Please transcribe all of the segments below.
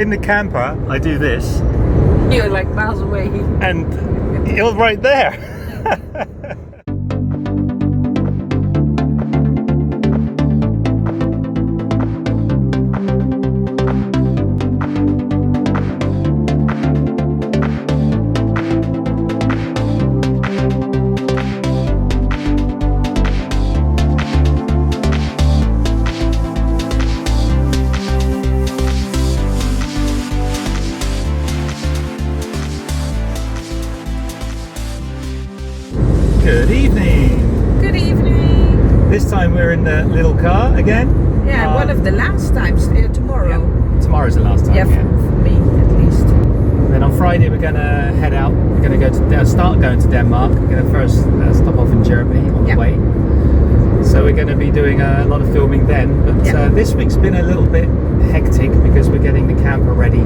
in the camper, I do this. You're like miles away. And you're right there. Good evening. Good evening. This time we're in the little car again. Yeah, one of the last times. Tomorrow. Yeah, tomorrow's the last time. Yeah, for me at least. Then on Friday we're gonna head out. We're gonna go to start going to Denmark. We're gonna first stop off in Germany on the way. So we're gonna be doing a lot of filming then. But this week's been a little bit hectic because we're getting the camper ready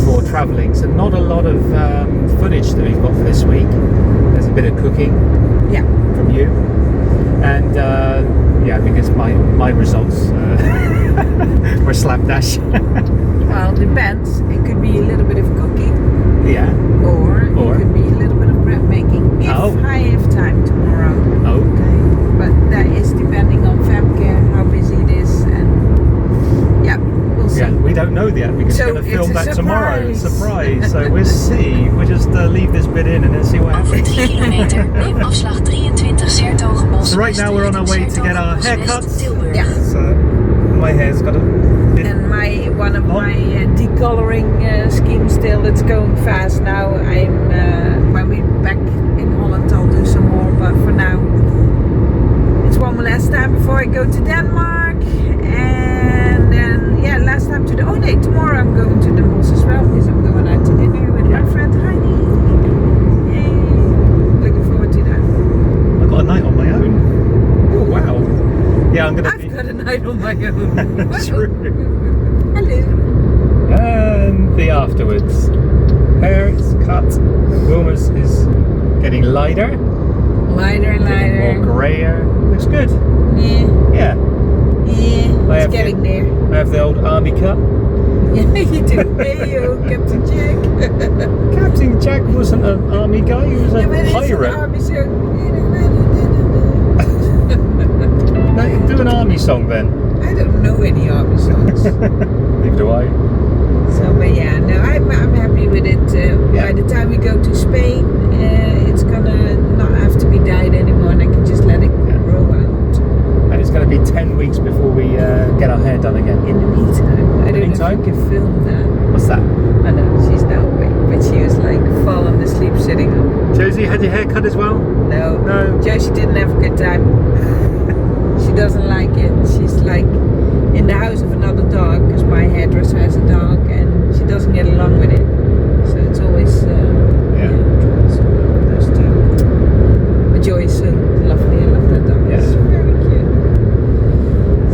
for travelling. So not a lot of footage that we've got for this week. There's a bit of cooking. From you, and because my results were slapdash. Well, depends. It could be a little bit of cooking. Yeah. Or it could be a little bit of bread making if I have time tomorrow. Okay. But that is depending on Femke, how busy it is, and we'll see. Yeah, we don't know yet because we're going to film that tomorrow. Surprise. So we'll see. We'll just leave this bit in and then see what happens. 3 kilometer, neem afslag 23 Sertogenbos. So right now we're on our way to get our haircuts. Yeah. So my hair's got a bit... And one of my decoloring schemes still, it's going fast now. When we're back in Holland I'll do some more, but for now it's one more last time before I go to Denmark. And then last time to tomorrow I'm going to the Bosch as well because I'm going out to dinner with my friend Heidi. Yay. Looking forward to that. I've got a night on my own. Oh wow. Yeah, I've got a night on my own. True. Hello. And the afterwards. Hair is cut. Wilma's is getting lighter. Lighter and lighter. Getting more grayer. Looks good. Yeah. Yeah. Yeah, it's getting there. I have the old army cut. Yeah, you do. Hey, you, Captain Jack. Captain Jack wasn't an army guy, he was a pirate. Army song. No, do an army song then. I don't know any army songs. Neither do I. So, but I'm happy with it. By the time we go to Spain, it's gonna not have to be dyed anymore, and I can just let it grow out. And it's going to be 10 weeks before we get our hair done again. In the meantime, I don't know if you can film that. What's that? I know, she's now awake, but she was like falling asleep sitting up. Josie had your hair cut as well? No. No. Josie didn't have a good time. She doesn't like it. She's like in the house of another dog because my hairdresser has a dog and she doesn't get along with it. So it's always those two. But Joy is so lovely. I love that dog. Yeah. It's very cute.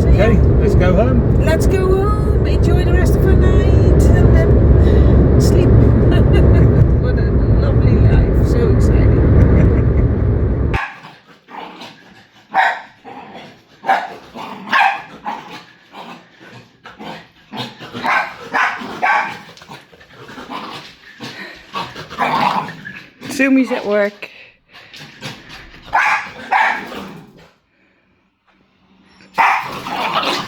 So, okay, let's go home. Let's go home. Enjoy the rest of our night and then sleep. What a lovely life. So exciting. Zoomies at work.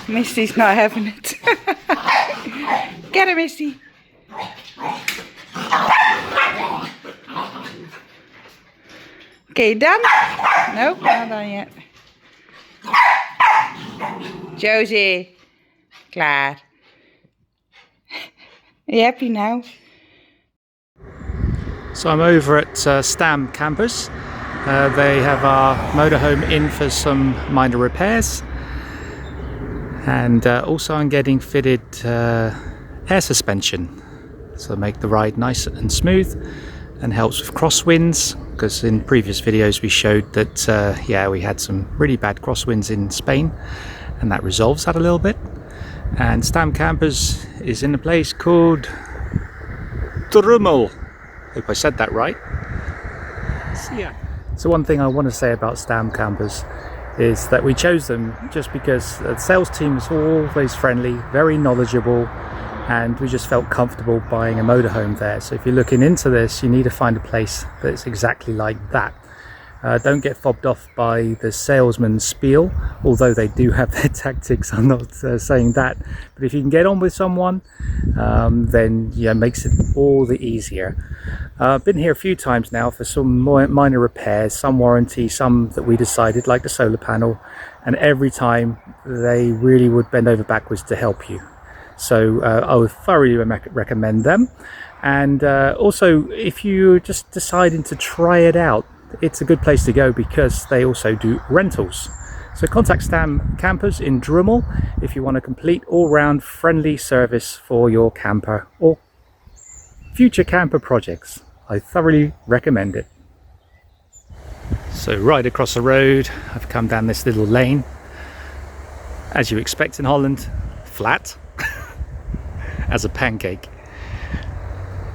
Misty's not having it. Get her, Misty. Okay, done? Nope, not done yet. Josie. Klaar. Are you happy now? So I'm over at Stam campus. They have our motorhome in for some minor repairs. And also I'm getting fitted air suspension. So make the ride nice and smooth and helps with crosswinds. Because in previous videos we showed that we had some really bad crosswinds in Spain. And that resolves that a little bit. And Stam campus is in a place called Dreumel. Hope I said that right. So one thing I want to say about Stam campers is that we chose them just because the sales team is always friendly, very knowledgeable, and we just felt comfortable buying a motorhome there. So if you're looking into this, you need to find a place that's exactly like that. Don't get fobbed off by the salesman's spiel, although they do have their tactics. I'm not saying that, but if you can get on with someone, then yeah, it makes it all the easier. I've been here a few times now for some minor repairs, some warranty, some that we decided, like the solar panel, and every time they really would bend over backwards to help you. So I would thoroughly recommend them. And also, if you're just deciding to try it out, it's a good place to go because they also do rentals. So contact Stam Campers in Dreumel if you want a complete all-round friendly service for your camper or future camper projects. I thoroughly recommend it. So right across the road, I've come down this little lane. As you expect in Holland, flat as a pancake.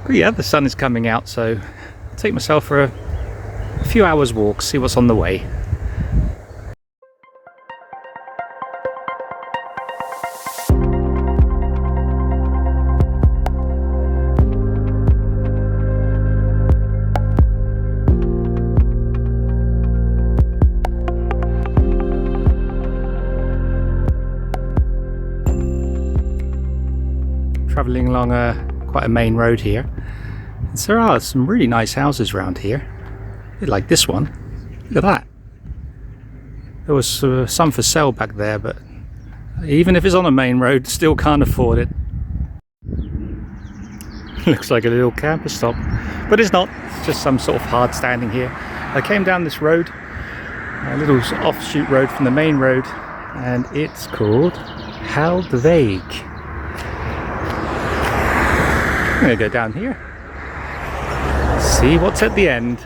But yeah, the sun is coming out, so I'll take myself for a few hours walk, see what's on the way. Travelling along quite a main road here. So there are some really nice houses around here. Like this one. Look at that. There was some for sale back there, but even if it's on a main road, still can't afford it. Looks like a little camper stop, but it's not. It's just some sort of hard standing here. I came down this road, a little offshoot road from the main road, and it's called Hairdresser. I'm going to go down here, see what's at the end.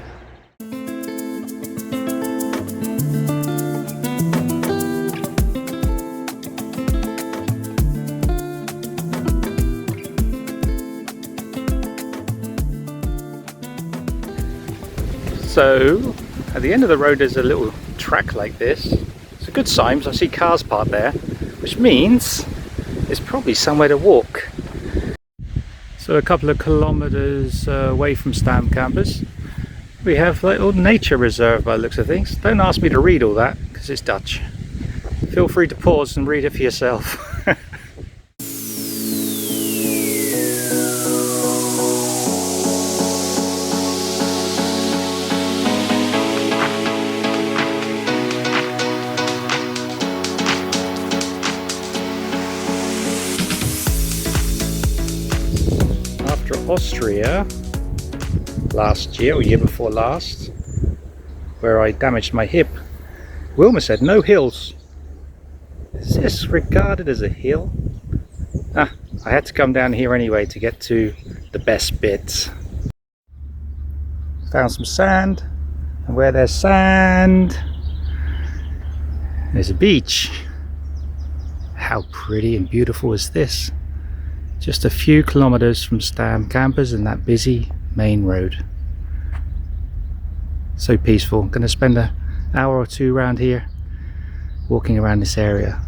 So at the end of the road there's a little track like this. It's a good sign because I see cars parked there, which means it's probably somewhere to walk. So a couple of kilometers away from Stam Campus, we have a little nature reserve by the looks of things. Don't ask me to read all that because it's Dutch. Feel free to pause and read it for yourself. Austria last year or year before last, where I damaged my hip, Wilma said no hills. Is this regarded as a hill? I had to come down here anyway to get to the best bits. Found some sand, and where there's sand there's a beach. How pretty and beautiful is this? Just a few kilometers from Stam Campers and that busy main road. So peaceful. I'm going to spend an hour or two around here walking around this area.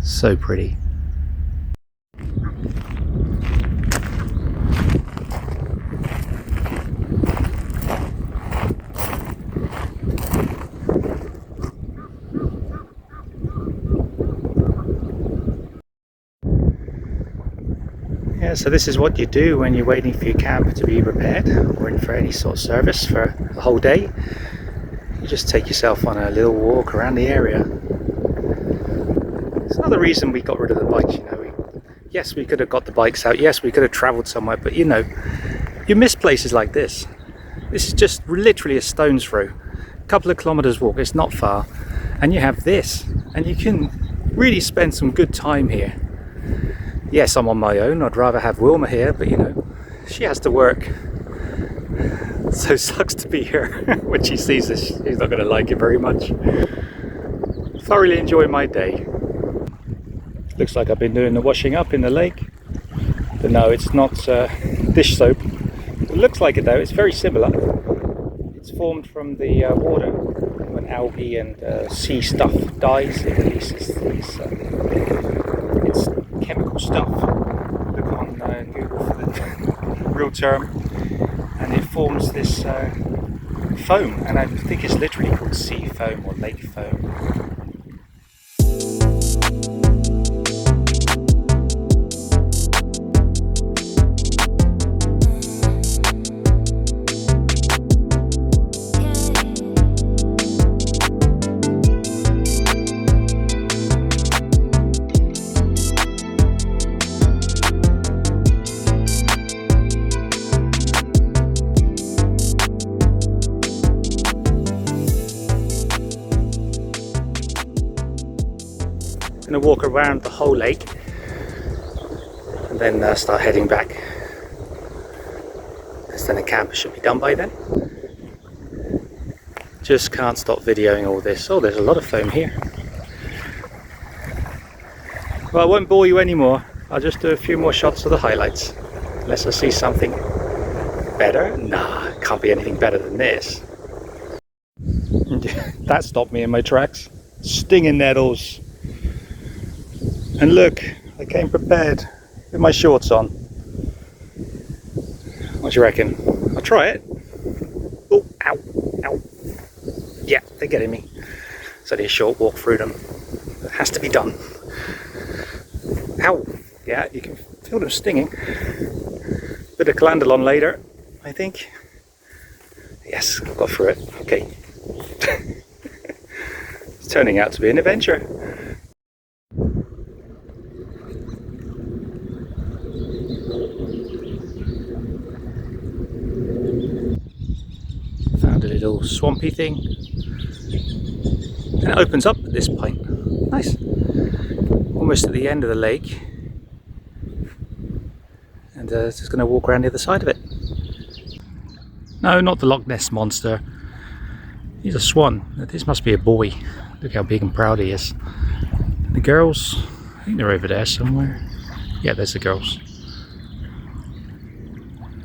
So pretty. Yeah, so this is what you do when you're waiting for your camper to be repaired or in for any sort of service for the whole day. You just take yourself on a little walk around the area. It's another reason we got rid of the bikes, you know. Yes, we could have got the bikes out, yes, we could have travelled somewhere, but you know, you miss places like this. This is just literally a stone's throw. A couple of kilometres walk, it's not far. And you have this, and you can really spend some good time here. Yes, I'm on my own. I'd rather have Wilma here, but you know, she has to work. So it sucks to be here. When she sees this, she's not going to like it very much. Thoroughly enjoy my day. Looks like I've been doing the washing up in the lake. But no, it's not dish soap. It looks like it though. It's very similar. It's formed from the water. When algae and sea stuff dies, it releases these it's chemical stuff. Look on Google for the real term, and it forms this foam, and I think it's literally called sea foam or lake foam. Going to walk around the whole lake and then start heading back, because then the camper should be done by then. Just can't stop videoing all this. Oh, there's a lot of foam here. Well, I won't bore you anymore. I'll just do a few more shots of the highlights, unless I see something better. Nah, it can't be anything better than this. That stopped me in my tracks. Stinging nettles. And look, I came prepared with my shorts on. What do you reckon? I'll try it. Oh, ow, ow. Yeah, they're getting me. It's only a short walk through them. It has to be done. Ow. Yeah, you can feel them stinging. Bit of calandolon later, I think. Yes, I've got through it. Okay. It's turning out to be an adventure. Found a little swampy thing, and it opens up at this point. Nice. Almost at the end of the lake, and just going to walk around the other side of it. No, not the Loch Ness monster. He's a swan. This must be a boy. Look how big and proud he is. The girls, I think they're over there somewhere. Yeah, there's the girls.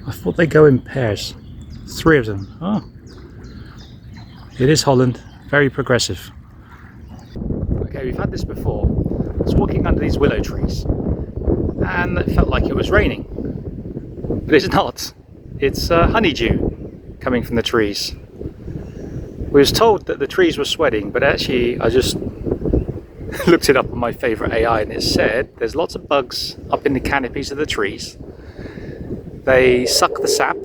I thought they go in pairs. 3 of them. Oh. It is Holland, very progressive. Okay, we've had this before. I was walking under these willow trees and it felt like it was raining. But it's not. It's honeydew coming from the trees. We was told that the trees were sweating, but actually I just looked it up on my favourite AI and it said there's lots of bugs up in the canopies of the trees. They suck the sap,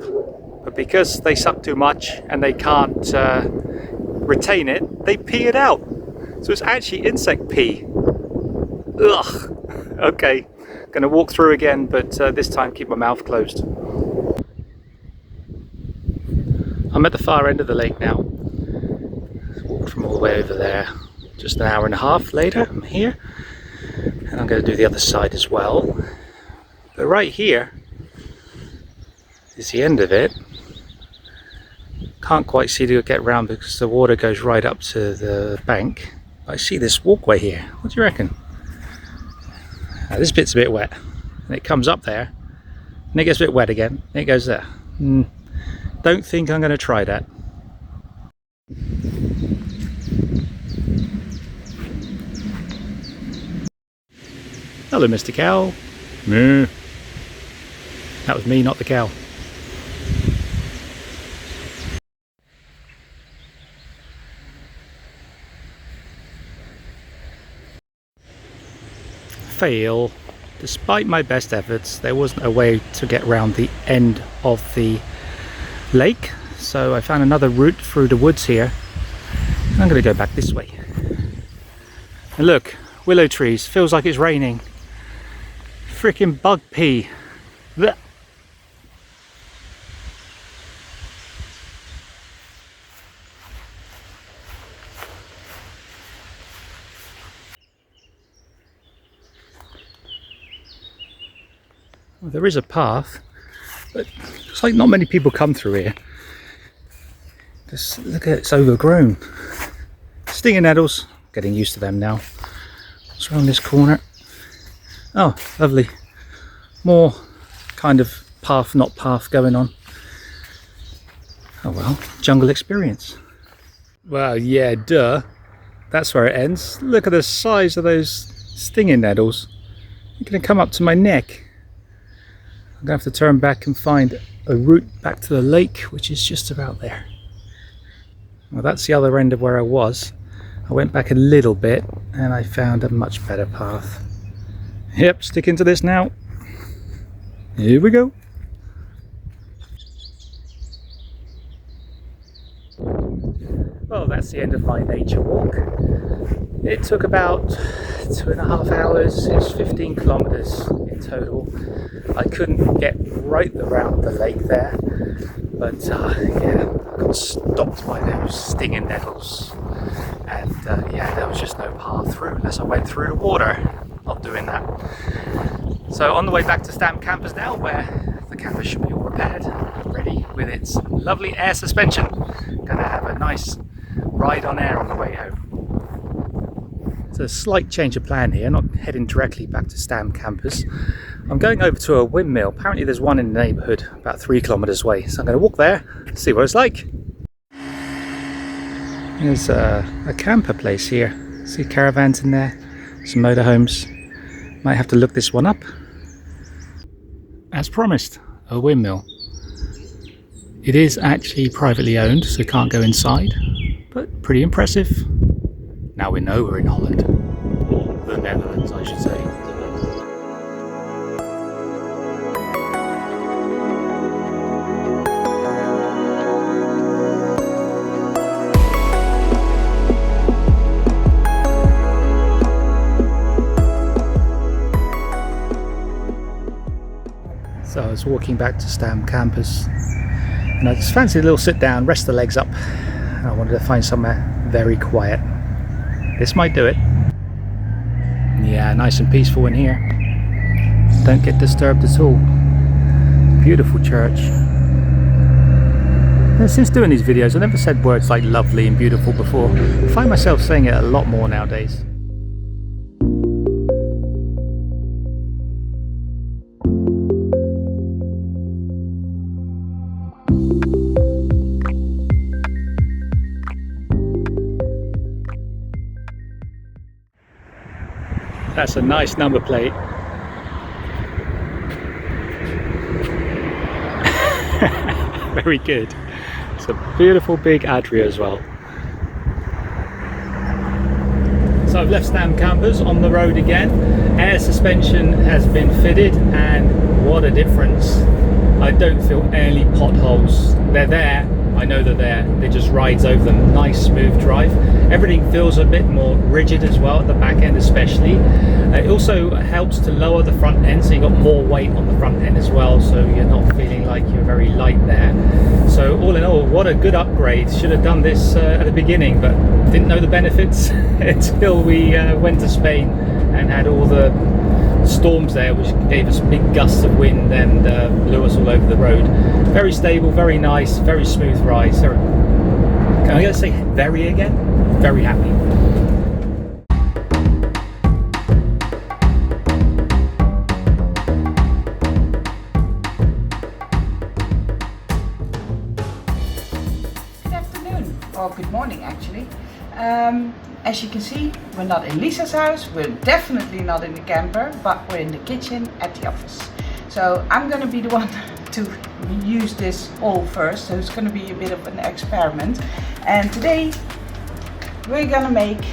but because they suck too much and they can't retain it, they pee it out. So it's actually insect pee. Ugh. Okay, gonna walk through again, but this time keep my mouth closed. I'm at the far end of the lake now. Walked from all the way over there. Just an hour and a half later, I'm here. And I'm gonna do the other side as well. But right here is the end of it. Can't quite see to get round because the water goes right up to the bank. I see this walkway here. What do you reckon? This bit's a bit wet, and it comes up there, and it gets a bit wet again, and it goes there. Don't think I'm going to try that. Hello, Mr. Cow. Moo. That was me, not the cow. Fail. Despite my best efforts, there wasn't a way to get around the end of the lake, so I found another route through the woods here. I'm going to go back this way. And look, willow trees. Feels like it's raining. Freaking bug pee. Blech. Well, there is a path, but it's like not many people come through here. Just look at it, it's overgrown. Stinging nettles, getting used to them now. What's around this corner? Oh, lovely. More kind of path, not path going on. Oh well, jungle experience. Well, yeah, duh. That's where it ends. Look at the size of those stinging nettles. They're going to come up to my neck. I'm going to have to turn back and find a route back to the lake, which is just about there. Well, that's the other end of where I was. I went back a little bit and I found a much better path. Yep, sticking to this now. Here we go. Well, that's the end of my nature walk. It took about 2.5 hours. It's 15 kilometers in total. I couldn't get right around the lake there, but yeah, I got stopped by those stinging nettles, and yeah, there was just no path through unless I went through the water. Not doing that. So on the way back to Stam campus now, where the camper should be all repaired, ready with its lovely air suspension. Gonna have a nice ride on air on the way home. It's a slight change of plan here, not heading directly back to Stam campus. I'm going over to a windmill. Apparently there's one in the neighbourhood about 3 kilometres away, so I'm going to walk there, see what it's like. There's a camper place here. See caravans in there, some motorhomes. Might have to look this one up. As promised, a windmill. It is actually privately owned, so can't go inside, but pretty impressive. Now we know we're in Holland, or the Netherlands I should say. So I was walking back to Stam campus and I just fancied a little sit down, rest the legs up, and I wanted to find somewhere very quiet. This might do it. Yeah, nice and peaceful in here. Don't get disturbed at all. Beautiful church. And since doing these videos, I never said words like lovely and beautiful before. I find myself saying it a lot more nowadays. That's a nice number plate. Very good. It's a beautiful big Adria as well. So I've left Stam campus on the road again. Air suspension has been fitted and what a difference. I don't feel any potholes. They're there. I know they're there. It just rides over them. Nice smooth drive. Everything feels a bit more rigid as well at the back end especially. It also helps to lower the front end, so you've got more weight on the front end as well, so you're not feeling like you're very light there. So all in all, what a good upgrade. Should have done this at the beginning, but didn't know the benefits until we went to Spain and had all the storms there, which gave us big gusts of wind and blew us all over the road. Very stable, very nice, very smooth ride. So can I say very again? Very happy. Good afternoon, or good morning actually. As you can see, we're not in Lisa's house, we're definitely not in the camper, but we're in the kitchen at the office. So I'm gonna be the one to use this all first, so it's gonna be a bit of an experiment. And today we're gonna make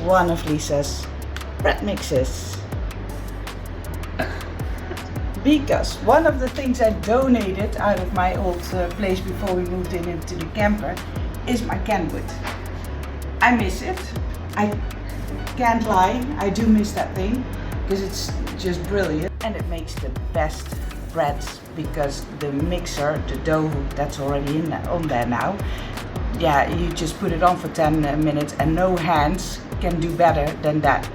one of Lisa's bread mixes. Because one of the things I donated out of my old place before we moved into the camper is my canned wood. I miss it. I can't lie, I do miss that thing because it's just brilliant and it makes the best breads because the mixer, the dough hook that's already on there now, yeah, you just put it on for 10 minutes and no hands can do better than that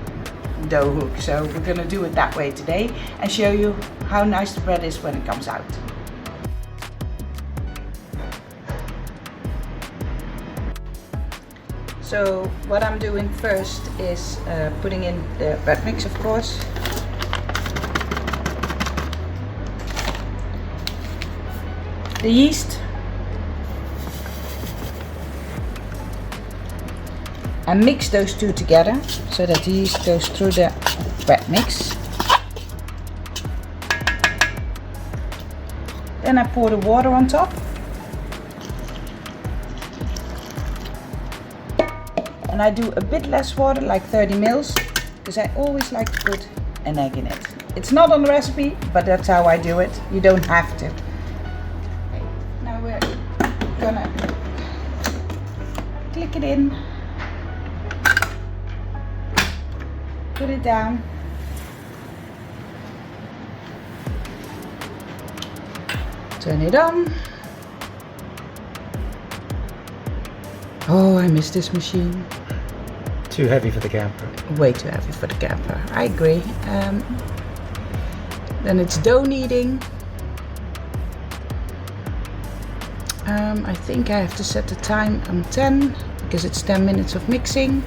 dough hook. So we're gonna do it that way today and show you how nice the bread is when it comes out. So what I'm doing first is putting in the bread mix, of course. The yeast. And mix those two together so that the yeast goes through the bread mix. Then I pour the water on top. And I do a bit less water, like 30 mils, because I always like to put an egg in it. It's not on the recipe, but that's how I do it. You don't have to. Okay, now we're gonna click it in, put it down, turn it on. Oh, I miss this machine. Too heavy for the camper. Way too heavy for the camper. I agree. Then it's dough kneading. I think I have to set the time on 10 because it's 10 minutes of mixing.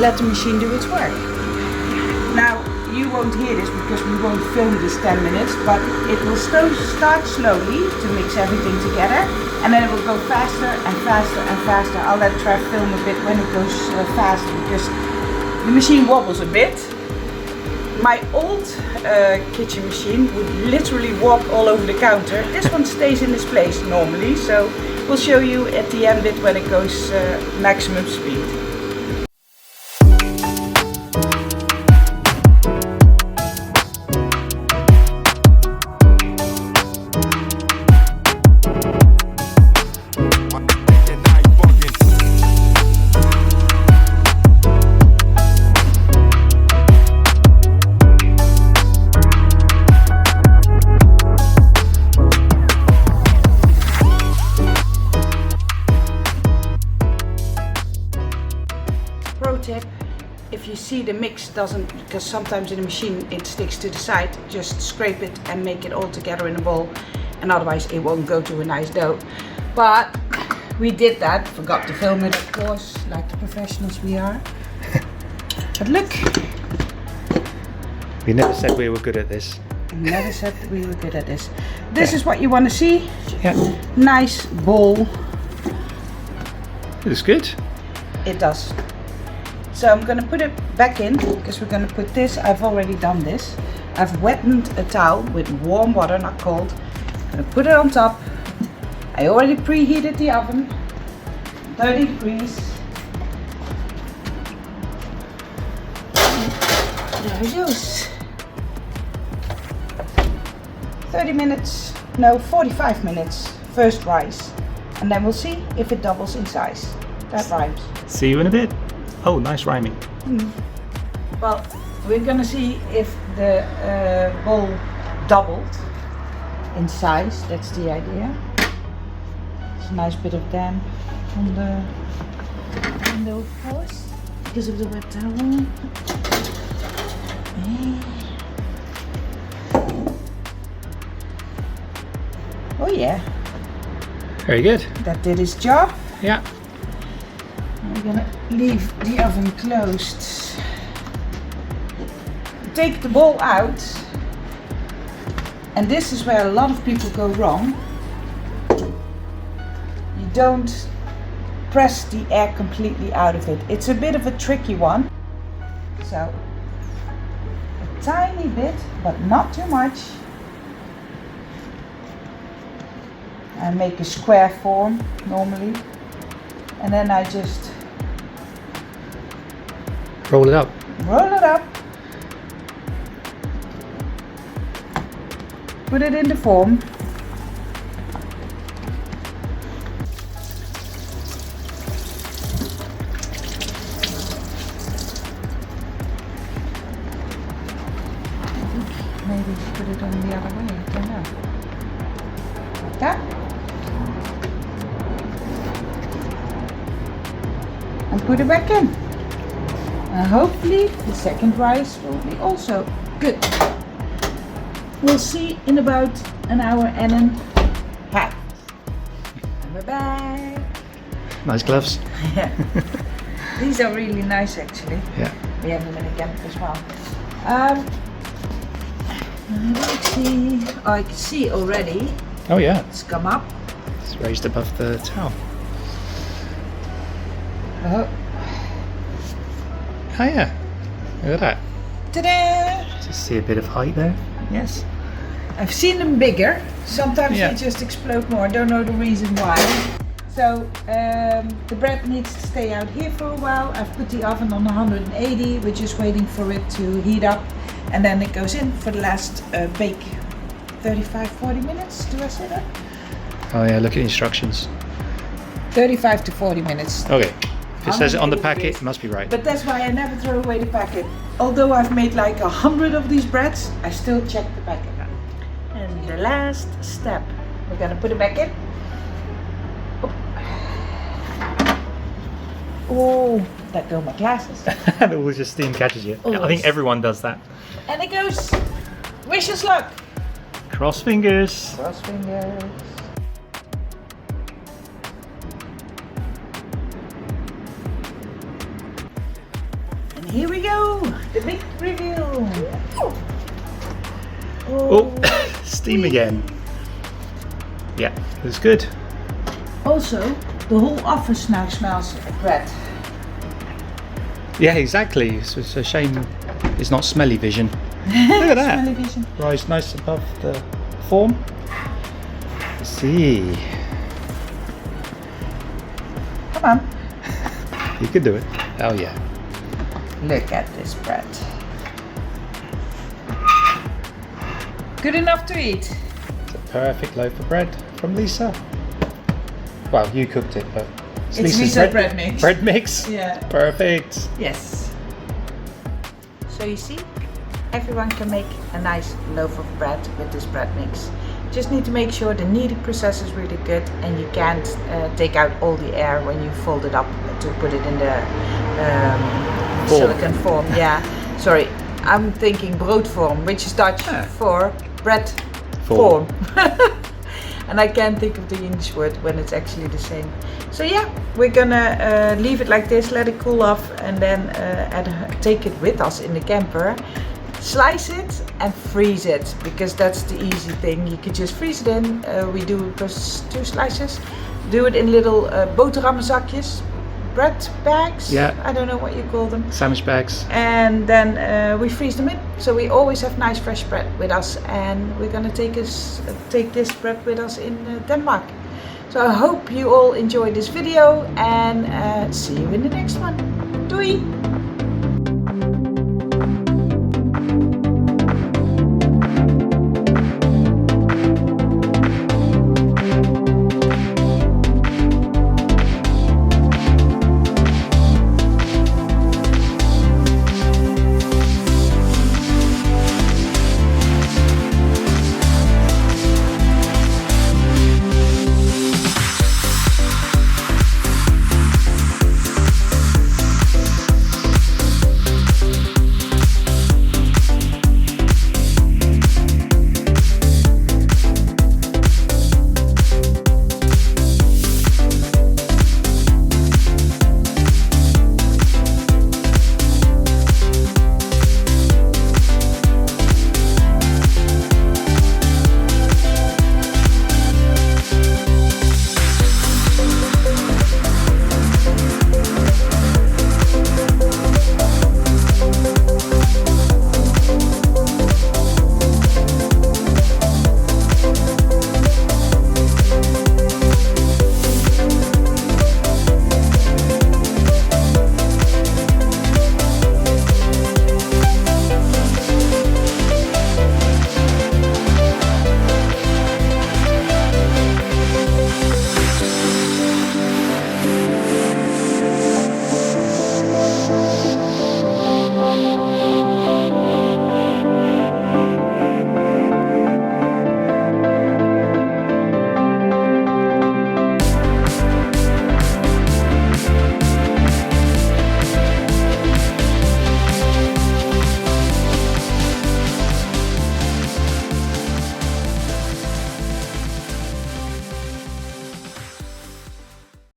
Let the machine do its work. Now you won't hear this because we won't film this 10 minutes, but it will start slowly to mix everything together, and then it will go faster and faster and faster. I'll let Trev film a bit when it goes faster because the machine wobbles a bit. My old kitchen machine would literally walk all over the counter. This one stays in its place normally, so we'll show you at the end bit when it goes maximum speed. Pro tip, if you see the mix doesn't, because sometimes in the machine it sticks to the side, just scrape it and make it all together in a bowl, and otherwise it won't go to a nice dough. But we did that, forgot to film it of course, like the professionals we are. But look. We never said we were good at this. Never said that we were good at this. This is what you want to see. Yeah. Nice bowl. It looks good. It does. So I'm going to put it back in because we're going to put this. I've already done this. I've wetted a towel with warm water, not cold. I'm going to put it on top. I already preheated the oven, 30 degrees. There it goes. 30 minutes, no, 45 minutes, first rise. And then we'll see if it doubles in size. That rhymes. See you in a bit. Oh, nice rhyming. Well, we're gonna see if the bowl doubled in size. That's the idea. It's a nice bit of damp on the window, of course, because of the wet towel. Oh yeah. Very good. That did its job. Yeah. We're gonna leave the oven closed. Take the bowl out, and this is where a lot of people go wrong. You don't press the air completely out of it. It's a bit of a tricky one. So a tiny bit, but not too much. I make a square form normally, and then I just roll it up. Roll it up. Put it in the form. Maybe put it on the other way, I don't know. Like that. And put it back in. And hopefully the second rise will be also good. We'll see in about an hour and a half. And we're back. Nice gloves. Yeah. These are really nice actually. Yeah. We have them in the camp as well. Let's see. Oh, I can see already. Oh yeah. It's come up. It's raised above the towel. Oh. Oh yeah. Look at that. Ta-da! Just see a bit of height there. Yes. I've seen them bigger. Sometimes Yeah. they just explode more. I don't know the reason why. So the bread needs to stay out here for a while. I've put the oven on 180. We're just waiting for it to heat up, and then it goes in for the last bake. 35-40 minutes. Do I say that? Oh yeah, look at the instructions. 35 to 40 minutes. Okay. If it says it on the 180 packet, degrees. it must be right. But that's why I never throw away the packet. Although I've made like 100 of these breads, I still check the packet. And the last step, we're gonna put it back in. Oh, that go my glasses. It will just steam catches you. Oh, I think everyone does that. And it goes. Wish us luck. Cross fingers. Cross fingers. And here we go. The big reveal. Oh, steam again. Yeah, it's good. Also, the whole office now smells of bread. Yeah, exactly. It's a shame it's not smelly vision. Look at that. Smelly vision. Rise nice above the form. Let's see. Come on. You can do it. Oh yeah. Look at this bread. Good enough to eat. It's a perfect loaf of bread from Lisa. Well, you cooked it, but It's Lisa's bread mix. Bread mix. Yeah. Perfect. Yes. So you see, everyone can make a nice loaf of bread with this bread mix. Just need to make sure the kneading process is really good, and you can't take out all the air when you fold it up to put it in the silicone form. Yeah. Sorry, I'm thinking broodvorm, which is Dutch for bread form. And I can't think of the English word when it's actually the same. So yeah, we're gonna leave it like this, let it cool off, and then take it with us in the camper. Slice it and freeze it, because that's the easy thing. You could just freeze it in. We do just 2 slices. Do it in little boterhammenzakjes, bread bags. Yeah. I don't know what you call them. Sandwich bags. And then we freeze them in, so we always have nice fresh bread with us, and we're gonna take this bread with us in Denmark. So I hope you all enjoyed this video, and see you in the next one. Doei!